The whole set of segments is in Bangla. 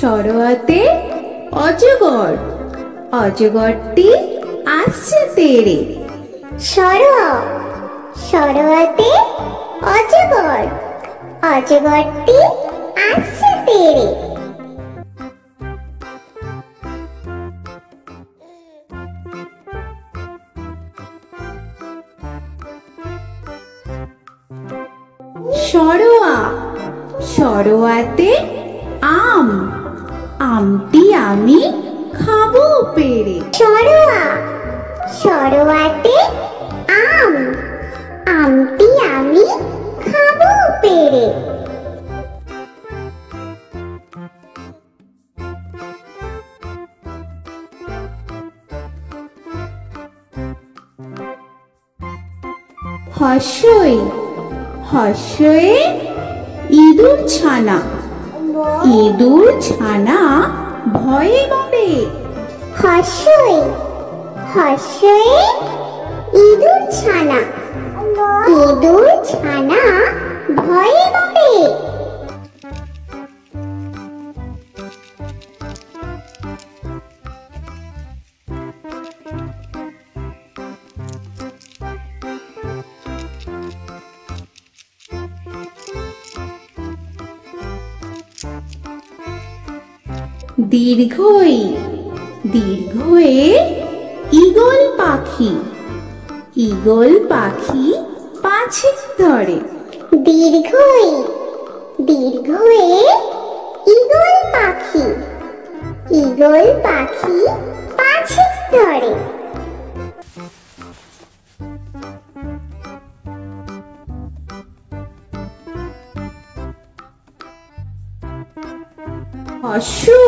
সরোয়াতে অজগর, অজগরটি আসছে তেড়ে। সরোয়া, সরোয়াতে অজগর, অজগরটি আসছে তেড়ে। সরোয়া, সরোয়াতে আম, আমটি আমি খাবো পেড়ে। সরোয়া, সরোয়াতে আম, আমটি আমি খাবো পেড়ে। হর্ষই, হর্ষয়ে ইঁদুর ছানা, ইঁদুর ছানা ভয়ে মরে। হর্ষই, হর্ষয়ে ইঁদুর ছানা, ইঁদুর ছানা ভয়ে মরে। দীর্ঘই, দীর্ঘয়ে ঈগল পাখি, ঈগল পাখি পাছে ধরে। দীর্ঘই, দীর্ঘয়ে ঈগল পাখি, ঈগল পাখি পাছে ধরে। হর্ষু,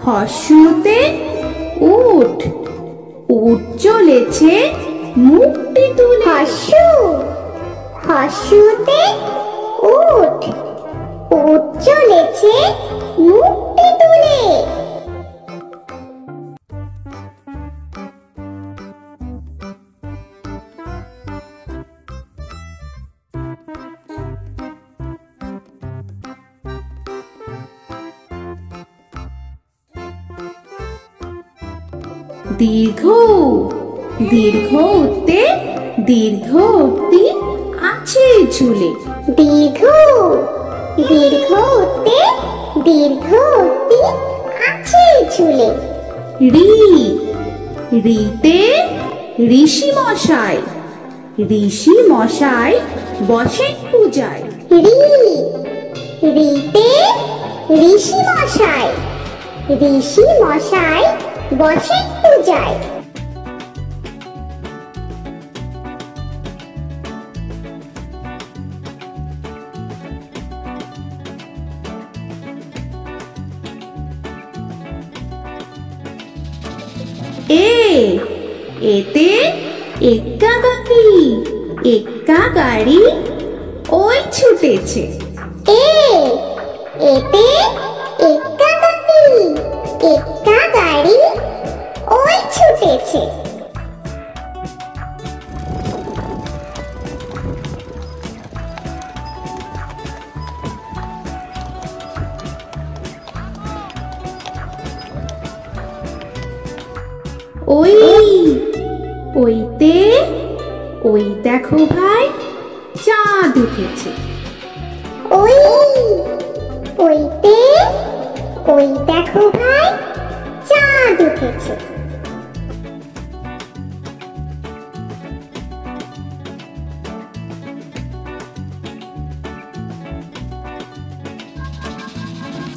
হর্ষুতে উট, উট চলেছে মুখটি তুলে। হর্ষু, হর্ষুতে উট, উট চলেছে মুখটি তুলে। দীর্ঘ, দীর্ঘতে দীর্ঘটি আছে ঝুলে। দীর্ঘ, দীর্ঘতে দীর্ঘটি আছে ঝুলে। রি, রিতে ঋষি মশাই, ঋষি মশাই বসেন পূজায়। রি, রিতে ঋষি মশাই, ঋষি মশাই বসেন পূজায়। এ, এতে এক্কা গাড়ি, এক্কা গাড়ি ওই ছুটেছে। এ, এতে এক্কা গাড়ি, এক্কা গাড়ি ওই ছুটেছে। ওই, ওইতে ওই দেখো ভাই চাঁদ উঠেছে। ওই, ওইতে ওই দেখো ভাই চাঁদ উঠেছে।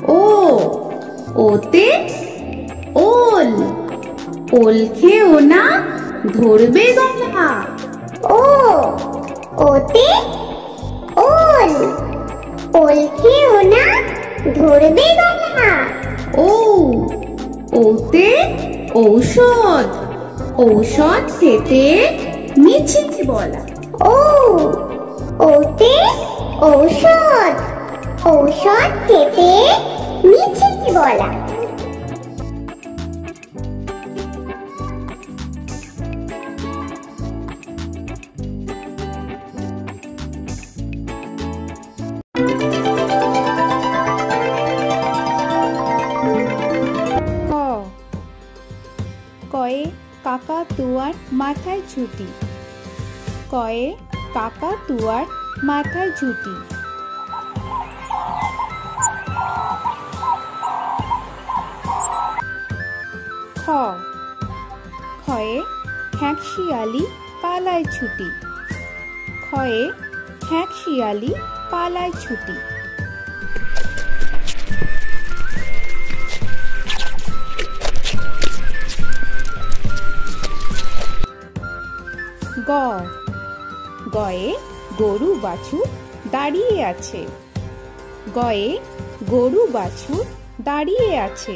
ও, ওতে ওল, ওল খেও না ধরবে গলা। ও, ওতে ওল, ওল খেও না ধরবে গলা। ও, ওতে ঔষধ, ঔষধ খেতে মিছে বলা। ও, ওতে ঔষধ, ঔষধ খেতে মিছে বলা। কয়ে কাকাতুয়ার মাথায় ঝুঁটি। কয়ে কাকাতুয়ার মাথায় ঝুঁটি। খ খয়ে খ্যাঁক শিয়ালি পালায় ছুটি। খয়ে খ্যাঁক শিয়ালি পালায় ছুটি। গ গয়ে গরু বাছুর দাঁড়িয়ে আছে। গয়ে গরু বাছুর দাঁড়িয়ে আছে।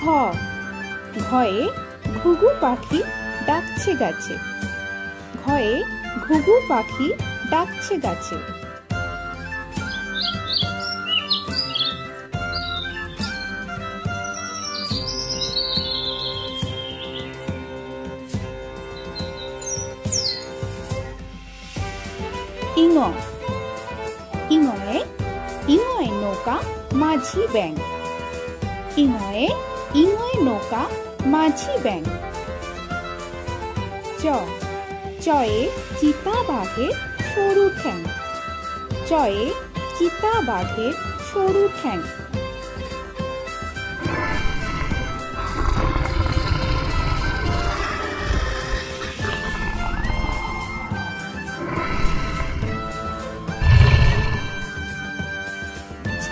ঘ ঘয়ে ঘুঘু পাখি ডাকছে গাছে। ঘয়ে ঘুঘু পাখি ডাকছে গাছে। ইঙ ইঙয়ে ইঙয়ে নৌকা মাঝি ব্যাং। ইঙয়ে ইঙয়ে নৌকা মাঝি ব্যাং। চ চয়ে চিতা বাঘের সরু ঠ্যাং। চয়ে চিতা বাঘের সরু ঠ্যাং। ছ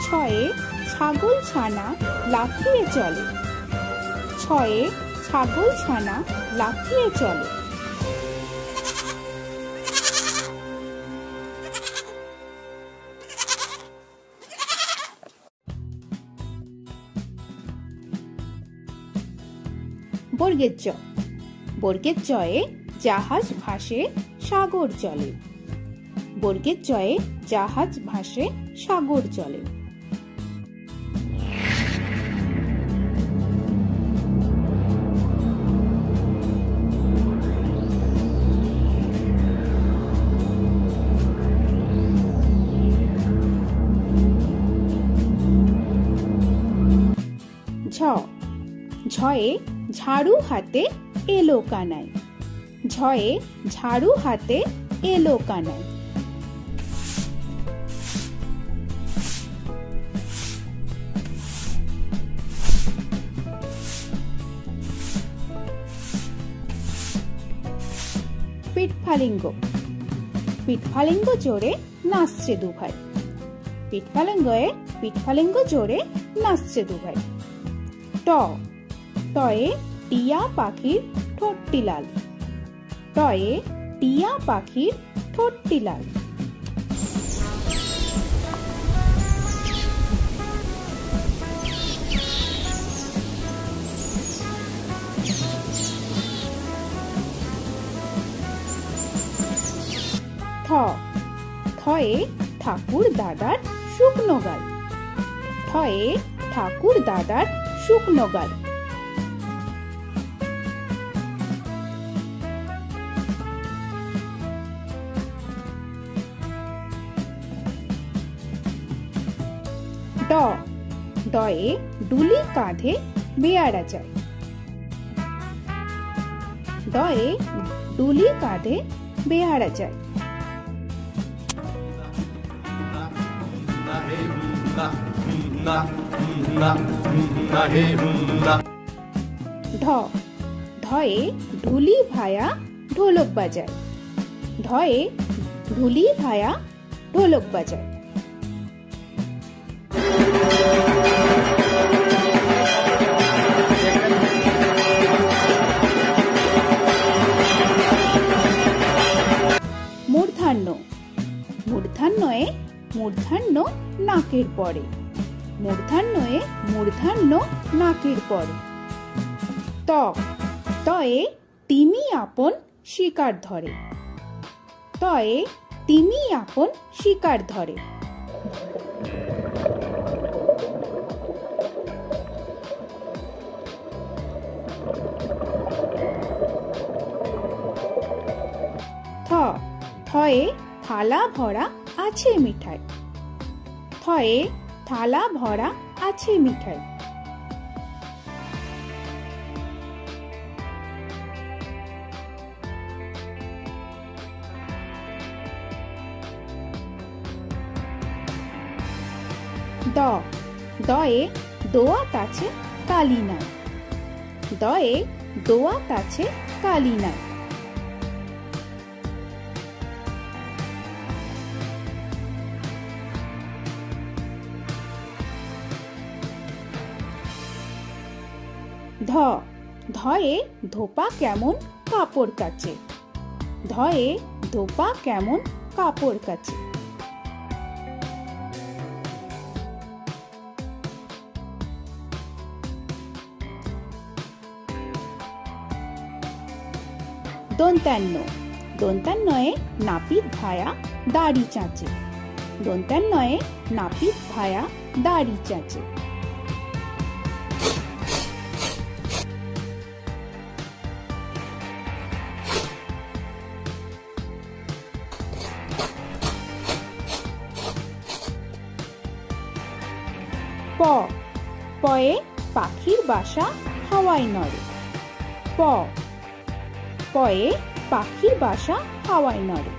ছয়ে ছাগল ছানা লাফিয়ে চলে। ছয়ে ছাগল ছানা লাফিয়ে চলে। বর্গের জ বর্গের জয়ে জাহাজ ভাসে সাগর জলে। বর্গের জয়ে জাহাজ ভাসে সাগর জলে। ঝ ঝয়ে ঝাড়ু হাতে এলো কানাই। ঝয়ে ঝাড়ু হাতে এলো কানাই। পিঠফালিঙ্গ পিঠফালিঙ্গ জোরে নাচছে দুভাই। পিঠফালিঙ্গয়ে পিঠফালিঙ্গ জোরে নাচছে দুভাই। ট টয়ে টিয়া পাখির ঠোঁটটি লাল। টয়ে টিয়া পাখির ঠোঁটটি লাল। থ থয়ে ঠাকুর দাদার শুকনো গাল। থয়ে ঠাকুর দাদার শুকনো গাল। ড ডয়ে ডুলি কাঁধে বেয়ারা যায়। ডয়ে ডুলি কাঁধে বেয়ারা যায়। ঢ ঢয়ে ঢুলি ভায়া ঢোলক বাজায়। ঢয়ে ঢুলি ভায়া ঢোলক বাজায়। মূর্ধান্য মূর্ধান্যয়ে মূর্ধান্য নাকের পরে। মূর্ধান্যয়ে মূর্ধান্য নাকের পরে। ত তয়ে তিমি আপন শিকার ধরে। তয়ে তিমি আপন শিকার ধরে। থয়ে থালা ভরা আছে মিঠাই। থয়ে থালা ভরা আছে মিঠাই। দ দয়ে দোয়াত আছে কালি নাই। দয়ে দোয়াত আছে কালি নাই। ধ ধয়ে ধোপা কেমন কাপড় কাচে। ধয়ে ধোপা কেমন কাপড় কাচে। দন্তান্ন দন্তান্নয়ে নাপিত ভায়া দাড়ি চাঁচে। দন্তান্নয়ে নাপিত ভায়া দাড়ি চাঁচে। প পয়ে পাখির বাসা হাওয়ায় নড়ে। প পয়ে পাখির বাসা হাওয়ায় নড়ে।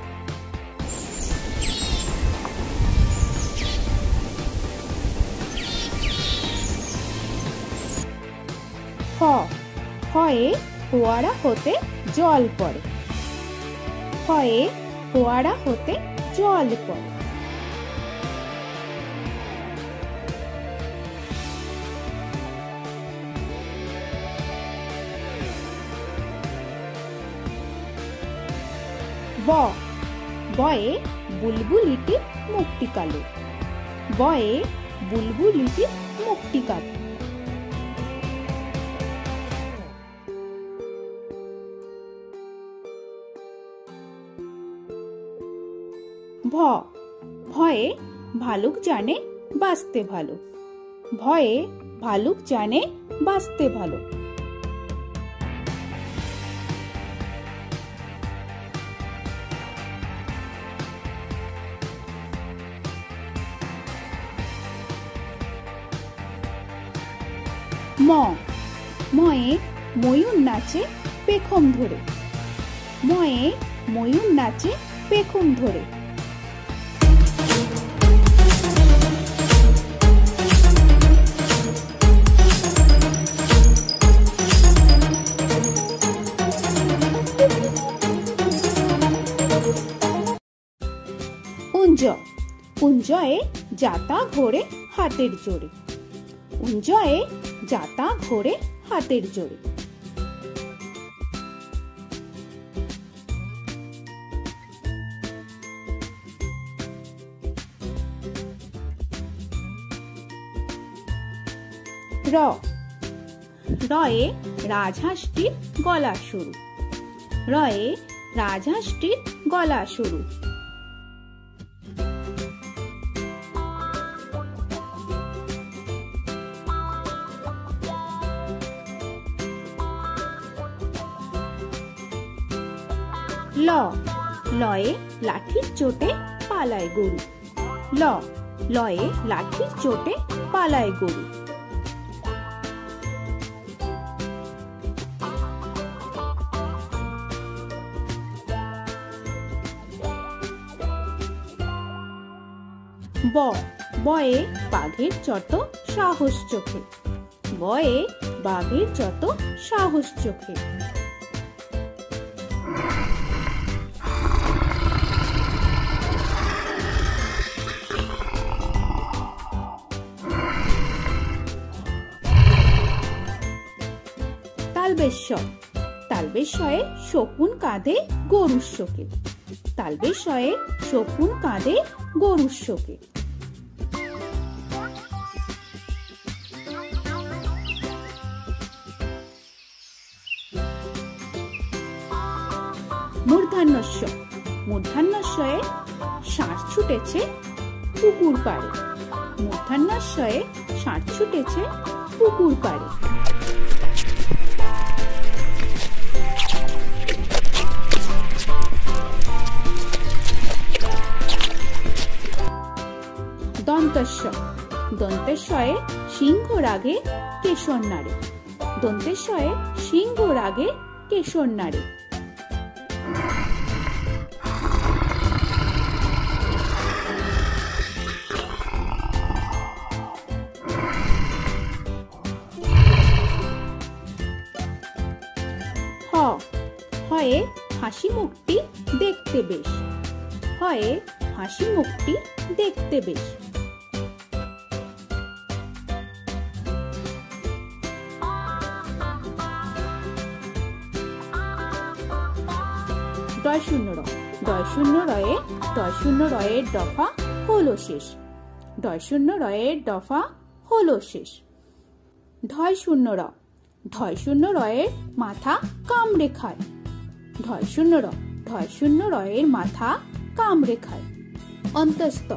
ফ ফয়ে ফোয়ারা হতে জল পড়ে। ফয়ে ফোয়ারা হতে জল পড়ে। ব বয়ে বুলবুলিটির মুখটি কালো। বয়ে বুলবুলিটির মুখটি কালো। ভ ভয়ে ভালুক জানে বাঁচতে ভালো। ভয়ে ভালুক জানে বাঁচতে ভালো। ম ময়ে ময়ূর নাচে পেখম ধরে। ময়ে ময়ূর নাচে পেখম ধরে। উঞ্জ উঞ্জয়ে যাতা ঘোরে হাতের জোরে। উঞ্জয়ে যাতা ঘোরে হাতের জোরে। র রয়ে রাজহাঁসটির গলা সরু। রয়ে রাজহাঁসটির গলা সরু। ল লয়ে লাঠির চোটে পালায় গরু। ল লয়ে লাঠির চোটে পালায় গরু। ব বয়ে বাঘের যত সাহস চোখে। বয়ে বাঘের যত সাহস চোখে। তালবেশ্বর তালবেশ্বরে শকুন কাঁধে গরুর শোকে। তালবেশ্বরে শকুন কাঁধে গরুর শোকে। মূর্ধন্যস্ব মূর্ধন্যস্বয়ে ষাঁড় ছুটেছে পুকুর পাড়ে। মূর্ধন্যস্বয়ে ষাঁড় ছুটেছে পুকুর পাড়ে। দন্তেশ্বয়ে সিংহর আগে কেশর নাড়ে। দন্তেশ্বয়ে সিংহর আগে কেশর নাড়ে। হয়ে হাসি মুখটি দেখতে বেশ। হয়ে হাসি মুখটি দেখতে বেশ। ডয় শূন্য র। ডয় শূন্য রয়ে দফা হলো শেষ। ডয় শূন্য রয়ের দফা হলো শেষ। ঢয় শূন্য র। ঢয় শূন্য রয়ের মাথা কামড়ে খায়। ঢয় শূন্য র। ঢয় শূন্য রয়ের মাথা কামড়ে খায়। অন্তস্থ।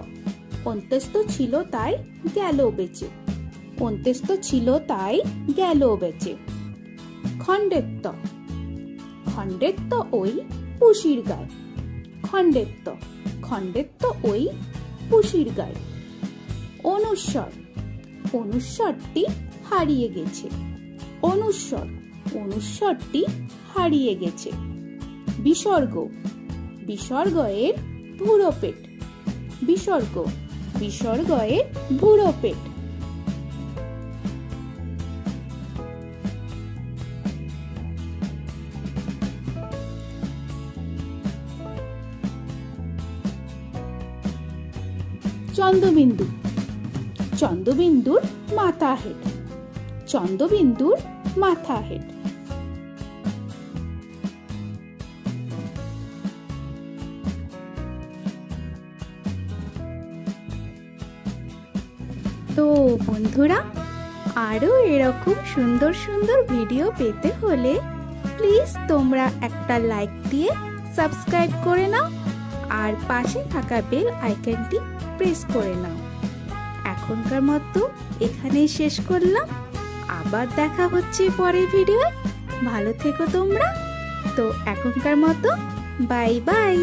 অন্তস্থ ছিল তাই গেল বেঁচে। অন্তস্থ ছিল তাই গেল বেঁচে। খণ্ডেত্ব। খণ্ডেত্ব ওই পুষির গায়। খণ্ডেত্ব। খণ্ডেত্ব ওই পুষির গায়। অনুস্বর। অনুস্বরটি হারিয়ে গেছে। অনুস্বর। অনুস্বরটি হারিয়ে গেছে। বিসর্গ। বিসর্গ এর ভুরো পেট। বিসর্গ। বিসর্গ এর ভুরো পেট। চন্দ্রবিন্দু। চন্দ্রবিন্দুর মাথা হেড। চন্দ্রবিন্দুর মাথা হেড। তো বন্ধুরা, আরো এরকম সুন্দর সুন্দর ভিডিও পেতে হলে প্লিজ তোমরা একটা লাইক দিয়ে সাবস্ক্রাইব করে নাও আর পাশে থাকা বেল আইকনটি প্রেস করে নাও। এখনকার মতো এখানেই শেষ করলাম। আবার দেখা হচ্ছে পরের ভিডিওয়। ভালো থেকো তোমরা। তো এখনকার মতো বাই বাই।